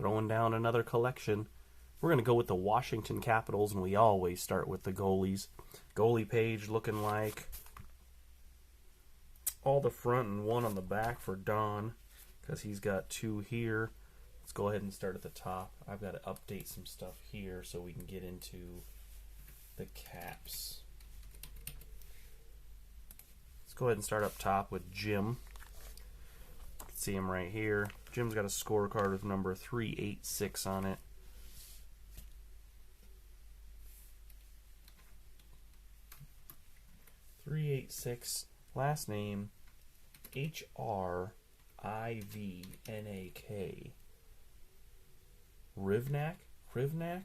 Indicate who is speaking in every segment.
Speaker 1: throwing down another collection. We're going to go with the Washington Capitals, and we always start with the goalies. Goalie page looking like all the front and one on the back for Don, because he's got two here. Let's go ahead and start at the top. I've got to update some stuff here so we can get into the caps. Let's go ahead and start up top with Jim. You can see him right here. Jim's got a scorecard with number 386 on it. .386, last name Hrivnak. Rivnak?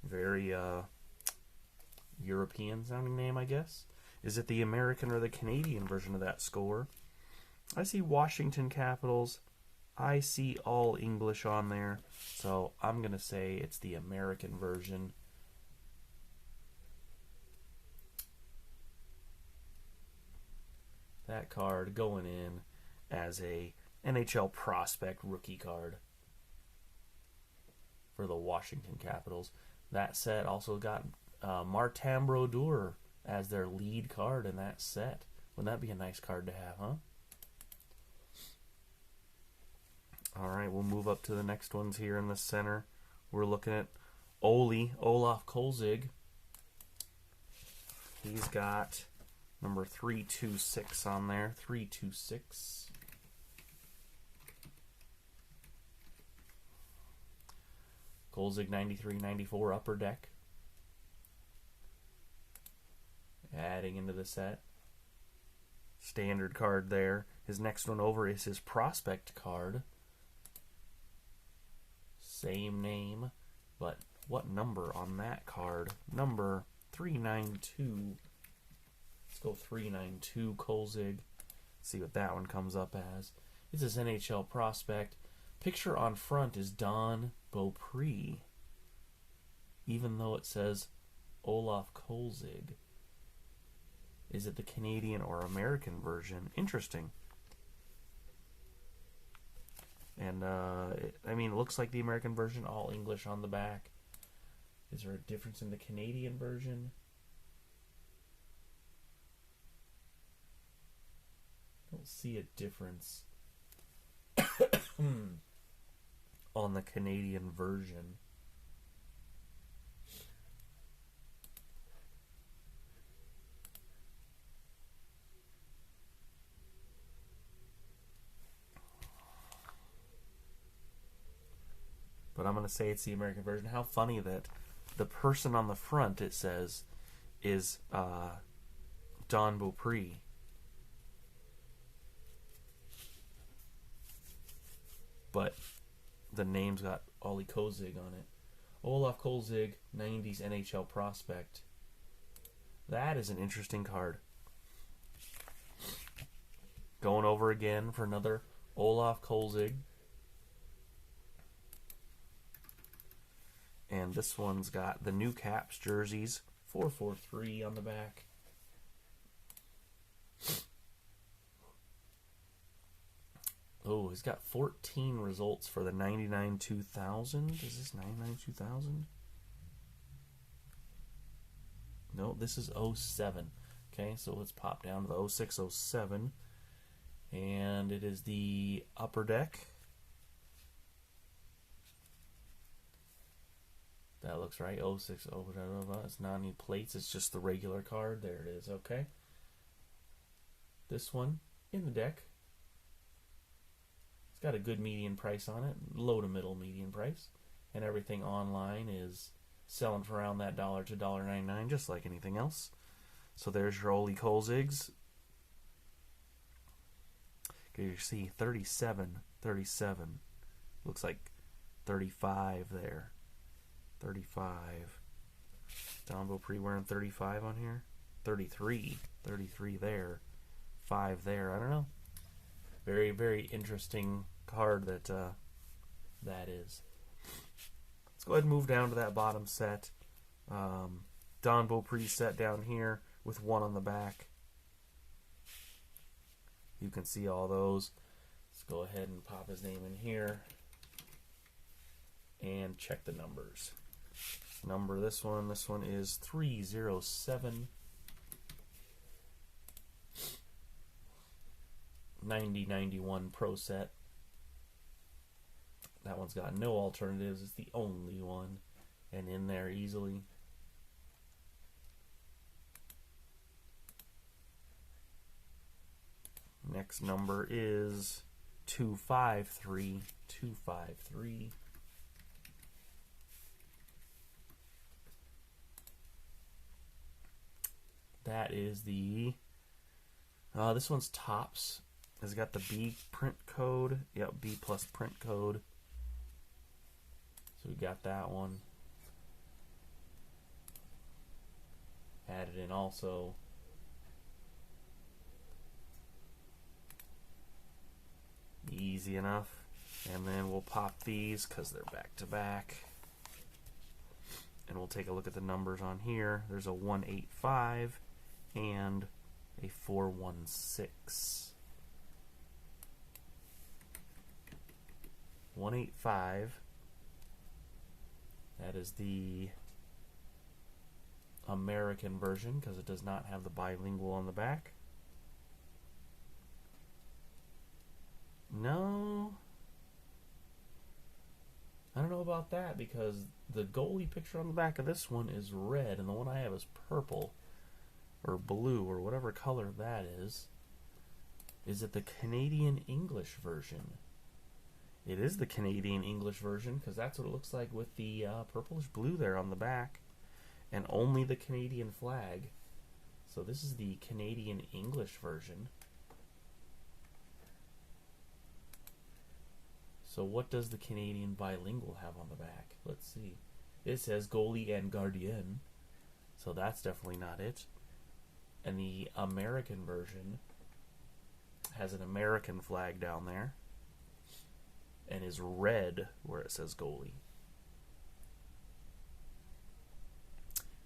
Speaker 1: Very European sounding name, I guess. Is it the American or the Canadian version of that score? I see Washington Capitals. I see all English on there. So I'm going to say it's the American version. That card going in as a NHL prospect rookie card for the Washington Capitals. That set also got Martin Brodeur as their lead card in that set. Wouldn't that be a nice card to have, huh? All right, we'll move up to the next ones here in the center. We're looking at Olaf Kolzig. He's got number 326 on there. 326. Kolzig 93-94 Upper Deck. Adding into the set. Standard card there. His next one over is his prospect card. Same name, but what number on that card? Number 392. Let's go 392 Kolzig. See what that one comes up as. It's his NHL prospect. Picture on front is Don Beaupre, even though it says Olaf Kolzig. Is it the Canadian or American version? Interesting. And, it looks like the American version, all English on the back. Is there a difference in the Canadian version? I don't see a difference on the Canadian version. But I'm going to say it's the American version. How funny that the person on the front, it says, is Don Beaupre. But the name's got Ollie Kolzig on it. Olaf Kolzig, 90s NHL prospect. That is an interesting card. Going over again for another Olaf Kolzig. And this one's got the new Caps jerseys, 443 on the back. Oh, he's got 14 results for the 99-2000. Is this 99-2000? No, this is 07. Okay, so let's pop down to the 06-07. And it is the Upper Deck. That looks right. 06, it's not any plates. It's just the regular card. There it is. Okay. This one in the deck. It's got a good median price on it. Low to middle median price. And everything online is selling for around that $1 to $1.99, just like anything else. So there's your Ollie Kolzigs. You see 37. Looks like 35 there. 35. Don Beaupre wearing 35 on here. 33 there. 5 there. I don't know. Very, very interesting card that is. Let's go ahead and move down to that bottom set. Don Beaupre set down here with one on the back. You can see all those. Let's go ahead and pop his name in here. and check the numbers. Number this one is 307. 9091 Pro Set. That one's got no alternatives. It's the only one, and in there easily. Next number is 253. 253. That is the this one's Topps. It's got the B print code. Yep, B plus print code. So we got that one. Added in also. Easy enough. And then we'll pop these because they're back to back. And we'll take a look at the numbers on here. There's a 185 and a 416. 185. That is the American version because it does not have the bilingual on the back. No, I don't know about that because the goalie picture on the back of this one is red and the one I have is purple or blue or whatever color that is. Is it the Canadian English version? It is the Canadian English version because that's what it looks like with the purplish blue there on the back and only the Canadian flag. So this is the Canadian English version. So what does the Canadian bilingual have on the back? Let's see. It says goalie and gardien. So that's definitely not it. And the American version has an American flag down there and is red where it says goalie.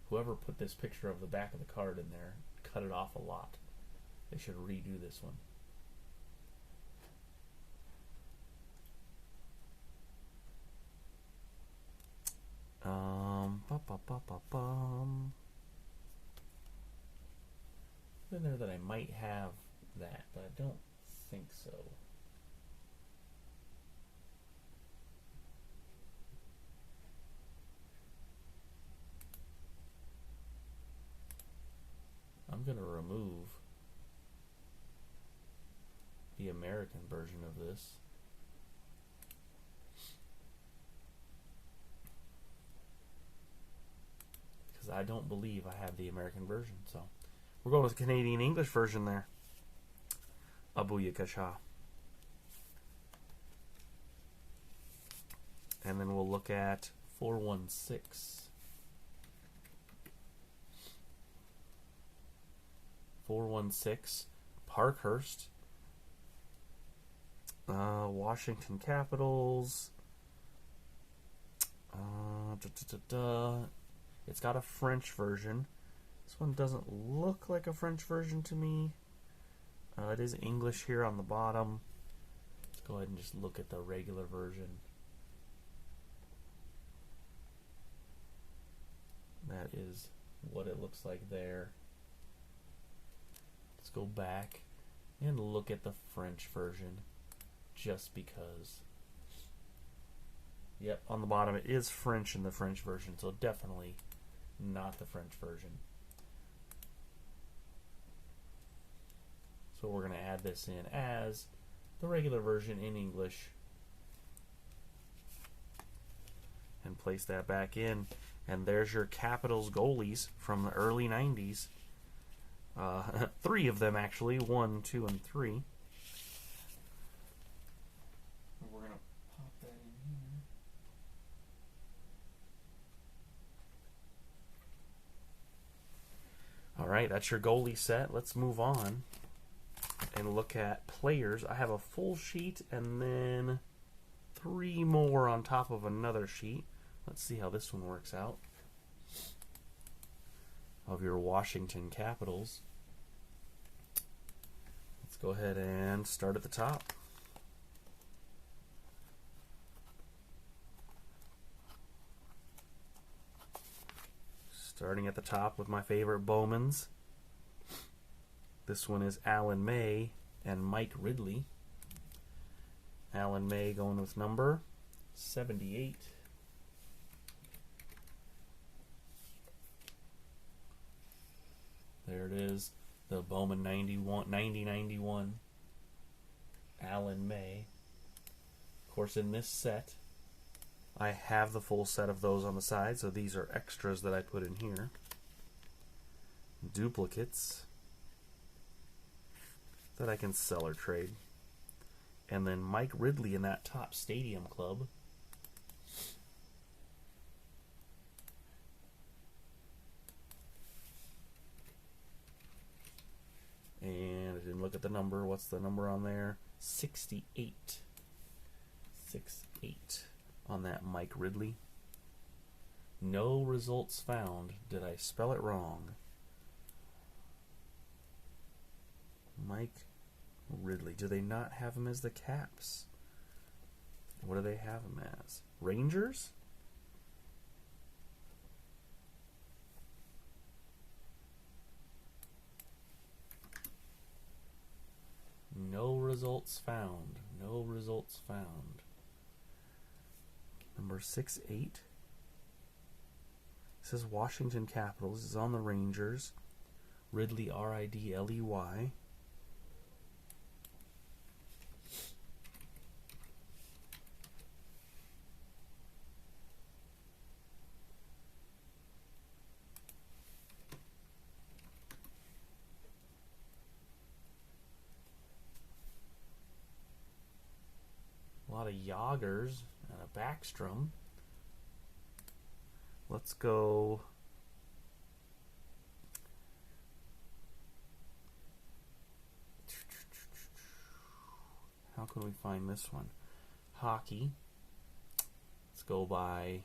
Speaker 1: Whoever put this picture of the back of the card in there cut it off a lot. They should redo this one. In there that I might have that, but I don't think so. I'm going to remove the American version of this. Because I don't believe I have the American version. So we're going with the Canadian English version there. Abuyakasha. And then we'll look at 416. 416, Parkhurst, Washington Capitals. It's got a French version. This one doesn't look like a French version to me. It is English here on the bottom. Let's go ahead and just look at the regular version. That is what it looks like there. Let's go back and look at the French version just because. Yep, on the bottom it is French in the French version, so definitely not the French version. So we're going to add this in as the regular version in English and place that back in. And there's your Capitals goalies from the early 90s. 3 of them actually, 1, 2, and 3. We're going to pop that in here. Alright, that's your goalie set. Let's move on and look at players. I have a full sheet and then 3 more on top of another sheet. Let's see how this one works out. Of your Washington Capitals. Let's go ahead and start at the top. Starting at the top with my favorite Bowmans. This one is Alan May and Mike Ridley. Alan May going with number 78. There it is, the Bowman 90-91 Alan May. Of course, in this set, I have the full set of those on the side, so these are extras that I put in here. Duplicates that I can sell or trade. And then Mike Ridley in that Top Stadium Club. And I didn't look at the number. What's the number on there? 68. 68 on that Mike Ridley. No results found. Did I spell it wrong? Mike Ridley. Do they not have him as the Caps? What do they have him as? Rangers? No results found. No results found. Number 68. It says Washington Capitals. This is on the Rangers. Ridley, R-I-D-L-E-Y. A lot of Yoggers and a Backstrom. Let's go. How can we find this one? Hockey. Let's go by.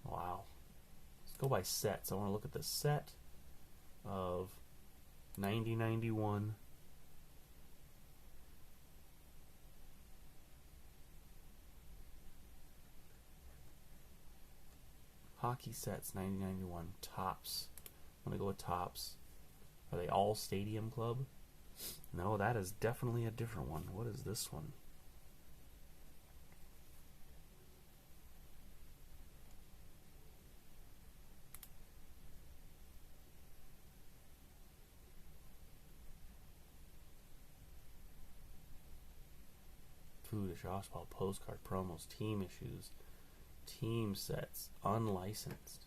Speaker 1: Wow. Let's go by sets. I want to look at the set of 90-91. Hockey sets 90-91 tops. I'm gonna go with tops. Are they all Stadium Club? No, that is definitely a different one. What is this one? Food, Oswald postcard promos, team issues. Team sets, unlicensed.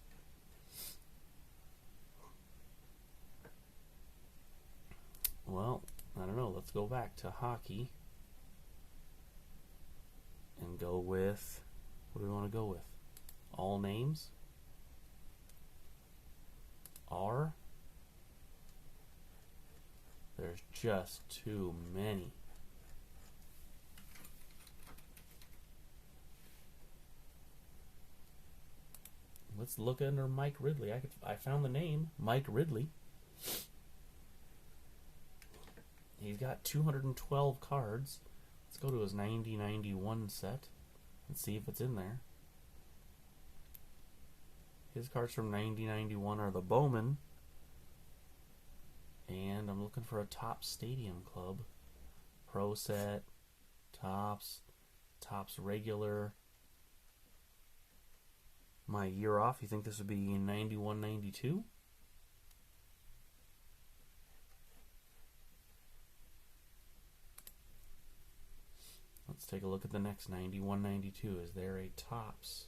Speaker 1: Well, I don't know. Let's go back to hockey and go with, what do we want to go with? All names? R? There's just too many. Let's look under Mike Ridley. I found the name, Mike Ridley. He's got 212 cards. Let's go to his 90-91 set and see if it's in there. His cards from 90-91 are the Bowman. And I'm looking for a Top Stadium Club. Pro set, Tops, Tops regular. My year off, you think this would be in 91-92? Let's take a look at the next 91-92. Is there a Tops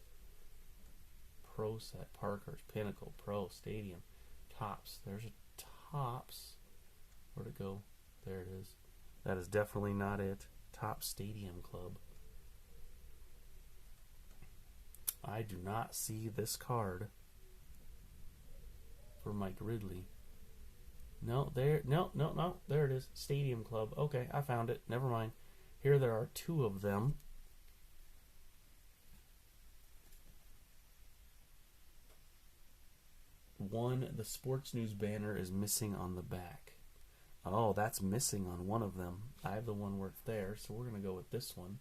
Speaker 1: Pro set? Parker's, Pinnacle, Pro, Stadium, Tops. There's a Tops. Where'd it go? There it is. That is definitely not it. Top Stadium Club. I do not see this card for Mike Ridley. No, there it is. Stadium Club. Okay, I found it. Never mind. Here there are two of them. One, the sports news banner is missing on the back. Oh, that's missing on one of them. I have the one where it's there, so we're going to go with this one.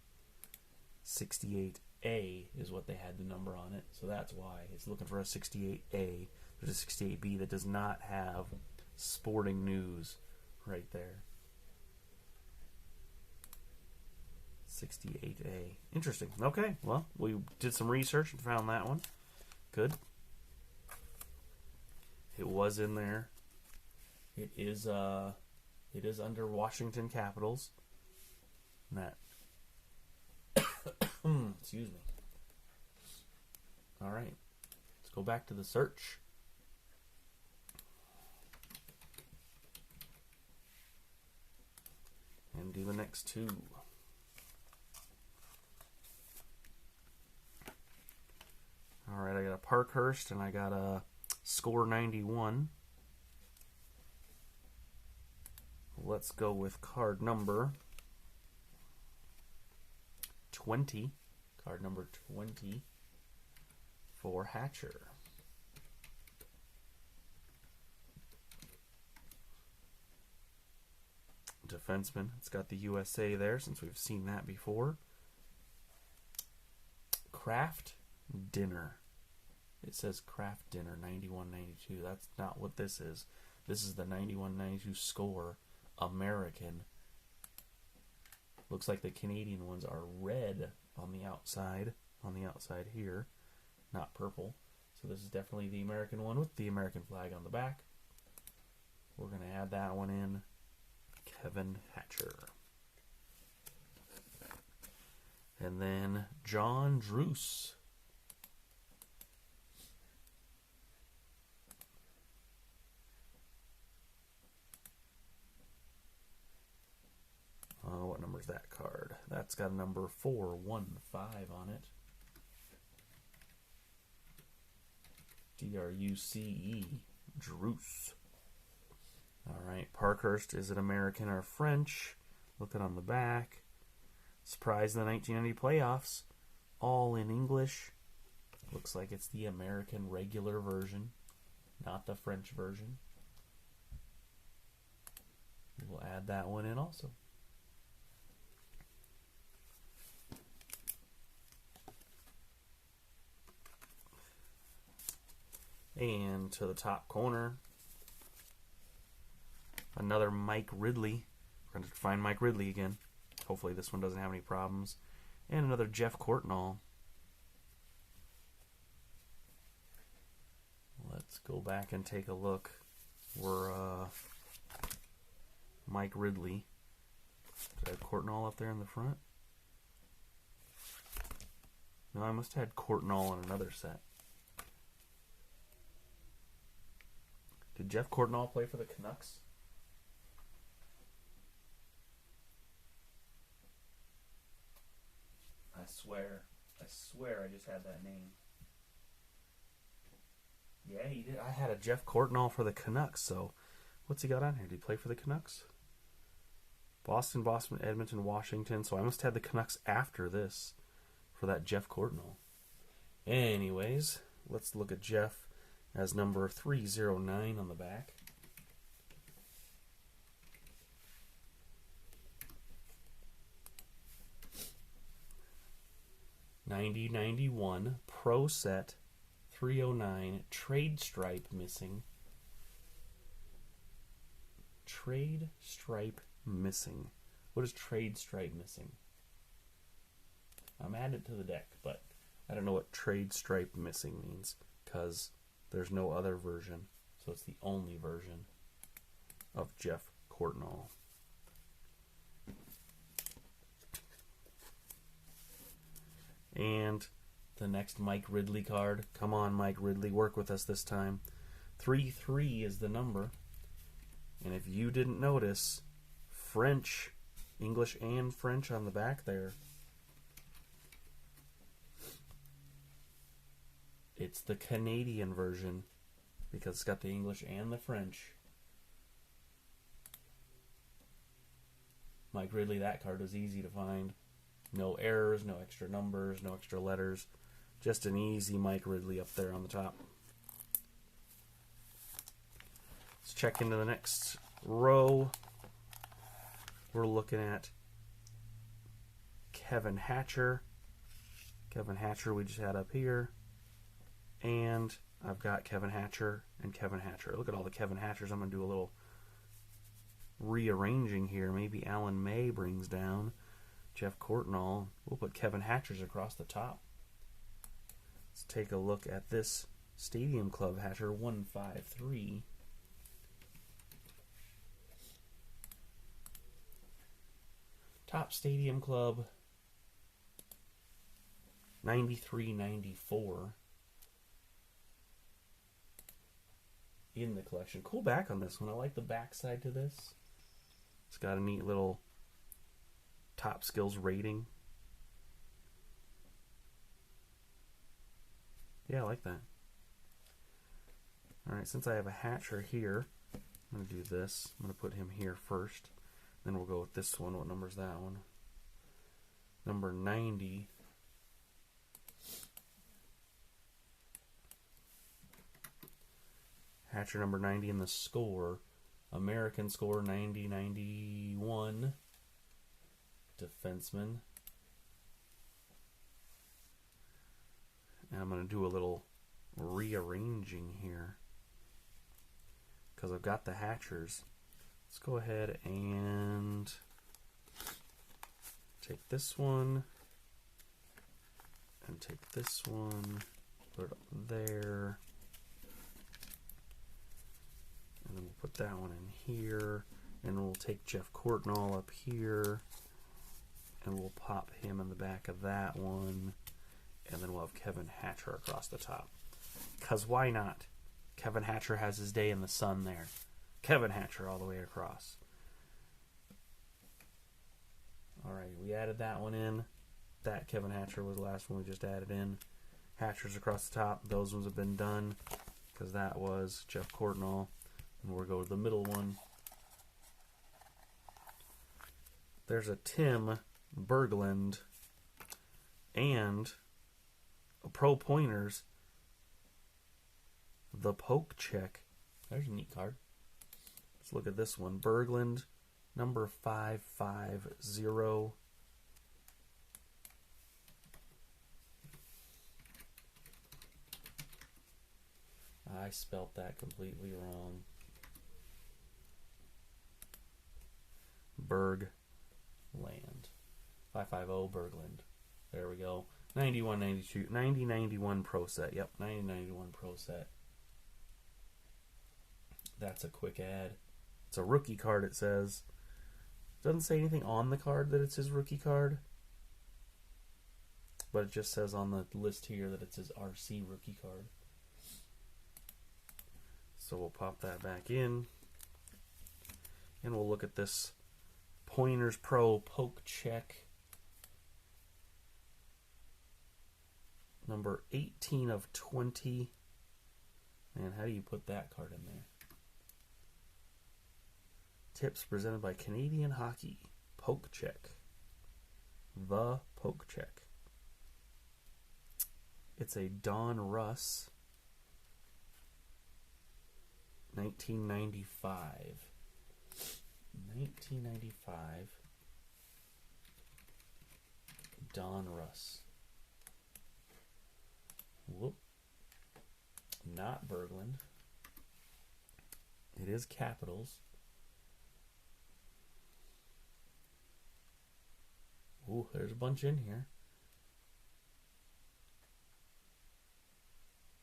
Speaker 1: 68 A is what they had the number on it, so that's why it's looking for a 68A. There's a 68B that does not have Sporting News right there. 68A. Interesting. Okay, well, we did some research and found that one. Good. It was in there. It is under Washington Capitals. And that. Excuse me. All right. Let's go back to the search. And do the next two. All right, I got a Parkhurst and I got a Score 91. Let's go with card number 20. Card number 20 for Hatcher. Defenseman. It's got the USA there since we've seen that before. Kraft Dinner. It says Kraft Dinner 91-92. That's not what this is. This is the 91-92 Score American. Looks like the Canadian ones are red on the outside here, not purple. So this is definitely the American one with the American flag on the back. We're going to add that one in. Kevin Hatcher. And then John Druce. What number is that card? That's got a number 415 on it. D-R-U-C-E. Druce. All right. Parkhurst, is it American or French? Looking on the back. Surprise in the 1990 playoffs. All in English. Looks like it's the American regular version, not the French version. We'll add that one in also. And to the top corner, another Mike Ridley. We're going to find Mike Ridley again. Hopefully this one doesn't have any problems. And another Jeff Courtnall. Let's go back and take a look. We're Mike Ridley. Did I have Courtnall up there in the front? No, I must have had Courtnall in another set. Did Jeff Courtnall play for the Canucks? I swear I just had that name. Yeah, he did. I had a Jeff Courtnall for the Canucks, so what's he got on here? Did he play for the Canucks? Boston, Edmonton, Washington. So I must have the Canucks after this for that Jeff Courtnall. Anyways, let's look at Jeff as number 309 on the back. '90-91 Pro Set 309 Trade Stripe missing. Trade Stripe missing. What is Trade Stripe missing? I'm adding it to the deck, but I don't know what Trade Stripe missing means because there's no other version. So it's the only version of Jeff Courtnall. And the next Mike Ridley card. Come on, Mike Ridley, work with us this time. 3-3 is the number. And if you didn't notice, French, English and French on the back there. It's the Canadian version because it's got the English and the French. Mike Ridley, that card was easy to find. No errors, no extra numbers, no extra letters. Just an easy Mike Ridley up there on the top. Let's check into the next row. We're looking at Kevin Hatcher. Kevin Hatcher we just had up here. And I've got Kevin Hatcher and Kevin Hatcher. Look at all the Kevin Hatchers. I'm going to do a little rearranging here. Maybe Alan May brings down Jeff Courtnall. We'll put Kevin Hatchers across the top. Let's take a look at this Stadium Club Hatcher 153. Top Stadium Club 93-94 in the collection. Cool back on this one. I like the back side to this. It's got a neat little top skills rating. Yeah, I like that. Alright, since I have a Hatcher here, I'm going to do this. I'm going to put him here first. Then we'll go with this one. What number is that one? Number 90. Hatcher number 90 in the score. American score 90-91. Defenseman. And I'm going to do a little rearranging here because I've got the Hatchers. Let's go ahead and take this one and take this one, put it up there, and then we'll put that one in here, and we'll take Jeff Courtnall up here, and we'll pop him in the back of that one, and then we'll have Kevin Hatcher across the top. Because why not? Kevin Hatcher has his day in the sun there. Kevin Hatcher all the way across. Alright, we added that one in. That Kevin Hatcher was the last one we just added in. Hatchers across the top. Those ones have been done because that was Jeff Courtnall. And we'll go to the middle one. There's a Tim Berglund and a Pro Pointers. The Poke Check. There's a neat card. Let's look at this one. Berglund, number 550. I spelt that completely wrong. Bergland. 550 Berglund. There we go. 91-92. 90-91 Pro Set. Yep, 90-91 Pro Set. That's a quick add. It's a rookie card, it says. Doesn't say anything on the card that it's his rookie card. But it just says on the list here that it's his RC rookie card. So we'll pop that back in. And we'll look at this Pointers Pro Poke Check. Number 18 of 20. Man, how do you put that card in there? Tips presented by Canadian Hockey. Poke Check. The Poke Check. It's a Don Russ. 1995. 1995. Don Russ. Whoop. Not Berglund. It is Capitals. Ooh, there's a bunch in here.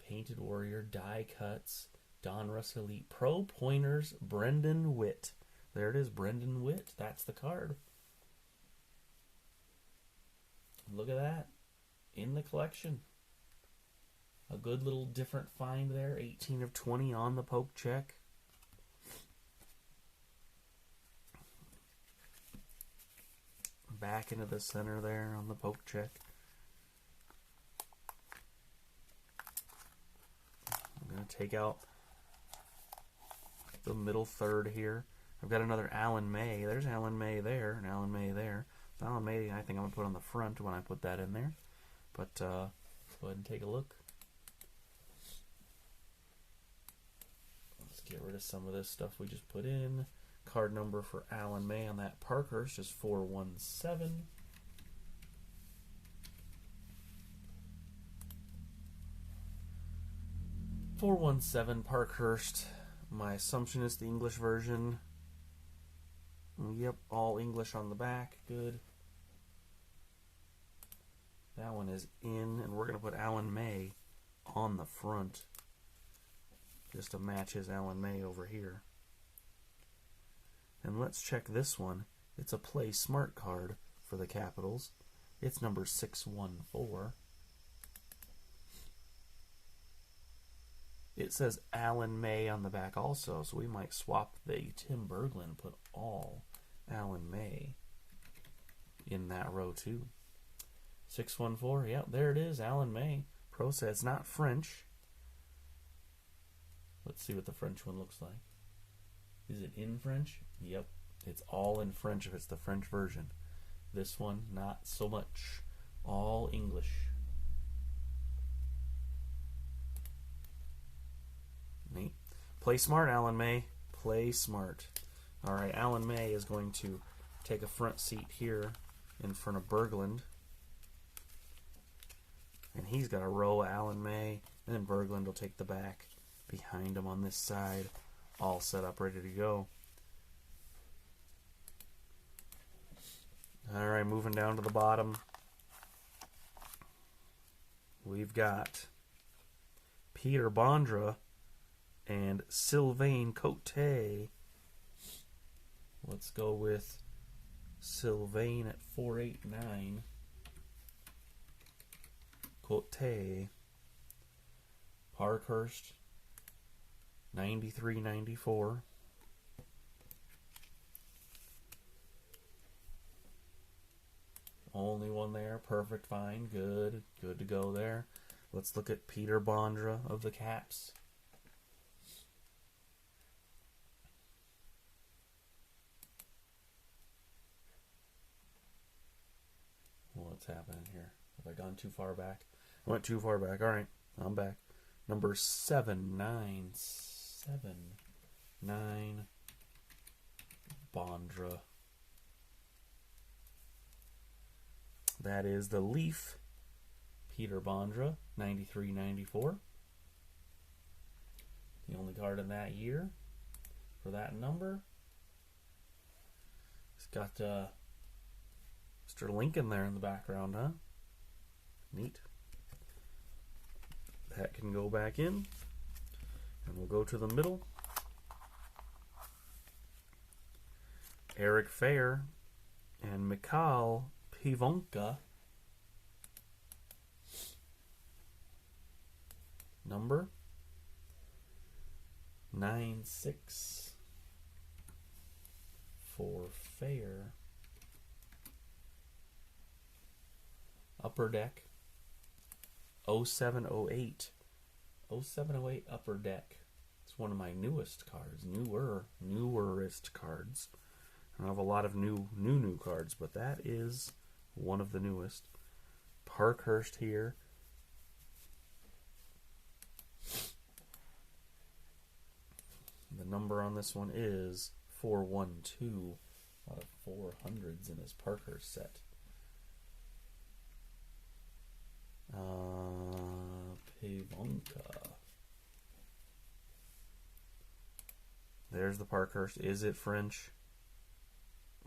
Speaker 1: Painted Warrior, die cuts, Don Russ Elite, Pro Pointers, Brendan Witt. There it is, Brendan Witt. That's the card. Look at that. In the collection. A good little different find there. 18 of 20 on the Poke Check. Back into the center there on the Poke Check. I'm going to take out the middle third here. I've got another Alan May. There's Alan May there and Alan May there. Alan May I think I'm going to put on the front when I put that in there. But let's go ahead and take a look. Let's get rid of some of this stuff we just put in. Card number for Alan May on that Parker is just 417. 417 Parkhurst. My assumption is the English version. Yep, all English on the back. Good. That one is in, and we're going to put Alan May on the front just to match his Alan May over here. And let's check this one. It's a Play Smart card for the Capitals. It's number 614. It says Alan May on the back also, so we might swap the Tim Berglund and put all Alan May in that row too. 614, yep, there it is, Alan May. Pro says it's not French. Let's see what the French one looks like. Is it in French? Yep, it's all in French if it's the French version. This one, not so much. All English. Neat. Play smart, Alan May. Play smart. All right, Alan May is going to take a front seat here in front of Berglund. And he's got a row of Alan May. And then Berglund will take the back behind him on this side. All set up, ready to go. All right, moving down to the bottom. We've got Peter Bondra and Sylvain Cote. Let's go with Sylvain at 489. Cote. Parkhurst 93-94. Only one there. Perfect, fine, good. Good to go there. Let's look at Peter Bondra of the Caps. What's happening here? Have I gone too far back? I went too far back. All right, I'm back. Number 797. Bondra. That is the Leaf. Peter Bondra, 93-94. The only card in that year for that number. It's got Mr. Lincoln there in the background, huh? Neat. That can go back in. And we'll go to the middle. Eric Fair and Mikhail Pivonka. Number 96 for Fair. Upper Deck 0708. 0708 Upper Deck. It's one of my newest cards. Newerest cards. I don't have a lot of new cards, but that is one of the newest. Parkhurst here. The number on this one is 412. A lot of 400s in his Parkhurst set. Pivonka. There's the Parkhurst. Is it French?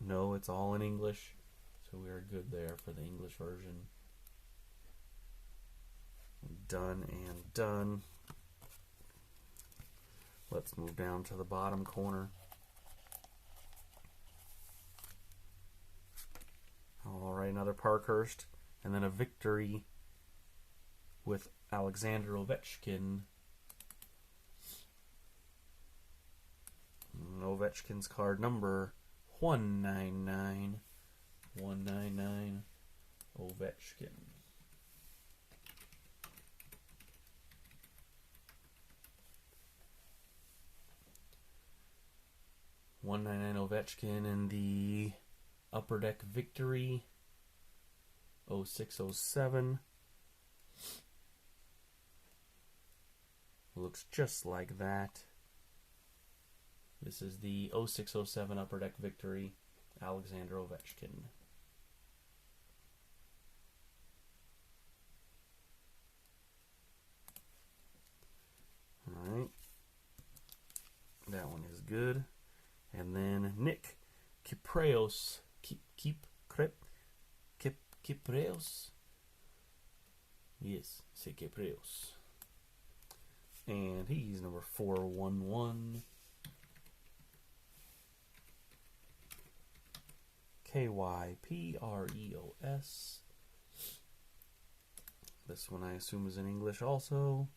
Speaker 1: No, it's all in English. So we are good there for the English version. Done and done. Let's move down to the bottom corner. Alright, another Parkhurst. And then a Victory with Alexander Ovechkin. And Ovechkin's card number 199. 199 Ovechkin. Ovechkin in the Upper Deck Victory 0607. Looks just like that. This is the 0607 Upper Deck Victory, Alexander Ovechkin. good. And then Nick Kypreos. Kypreos. Yes, say Kypreos. And he's number 411. Kypreos. This one I assume is in English also.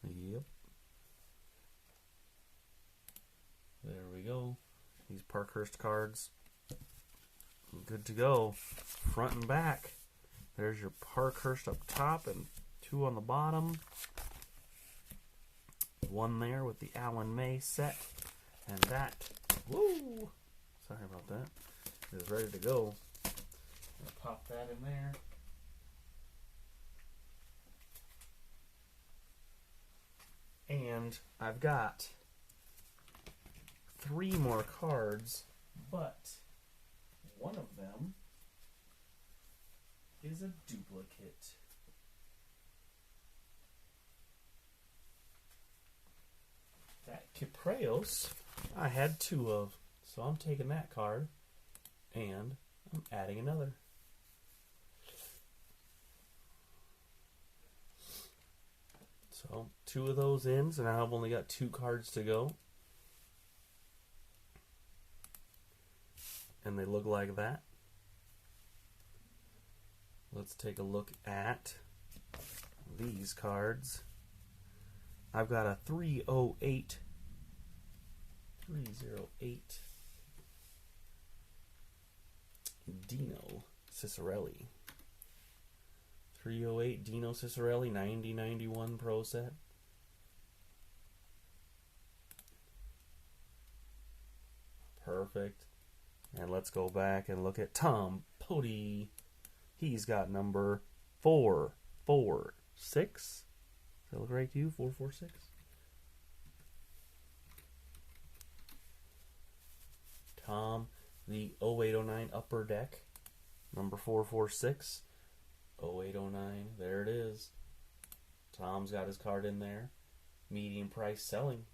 Speaker 1: Yep. There we go. These Parkhurst cards. Good to go. Front and back. There's your Parkhurst up top and 2 on the bottom. 1 there with the Alan May set. And that, woo! Sorry about that. Is ready to go. Gonna pop that in there. And I've got 3 more cards, but one of them is a duplicate. That Kypreos, I had 2 of, so I'm taking that card and I'm adding another. So 2 of those in, so now I've only got 2 cards to go. And they look like that. Let's take a look at these cards. I've got a 308 Dino Ciccarelli. 308 Dino Ciccarelli 90-91 Pro set. Perfect. And let's go back and look at Tom Pody. He's got number 446. Does that look right to you? 446? Tom, the 0809 Upper Deck, number 446. 0809, there it is. Tom's got his card in there. Median price selling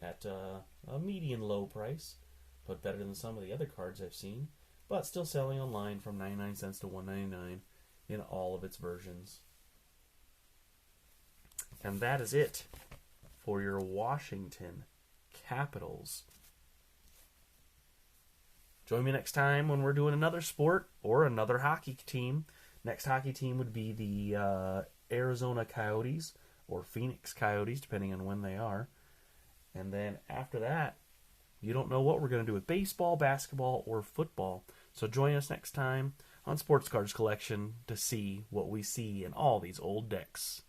Speaker 1: at a median low price, but better than some of the other cards I've seen. But still selling online from 99 cents to $1.99 in all of its versions. And that is it for your Washington Capitals. Join me next time when we're doing another sport or another hockey team. Next hockey team would be the Arizona Coyotes or Phoenix Coyotes, depending on when they are. And then after that, you don't know what we're going to do with baseball, basketball, or football. So join us next time on Sports Cards Collection to see what we see in all these old decks.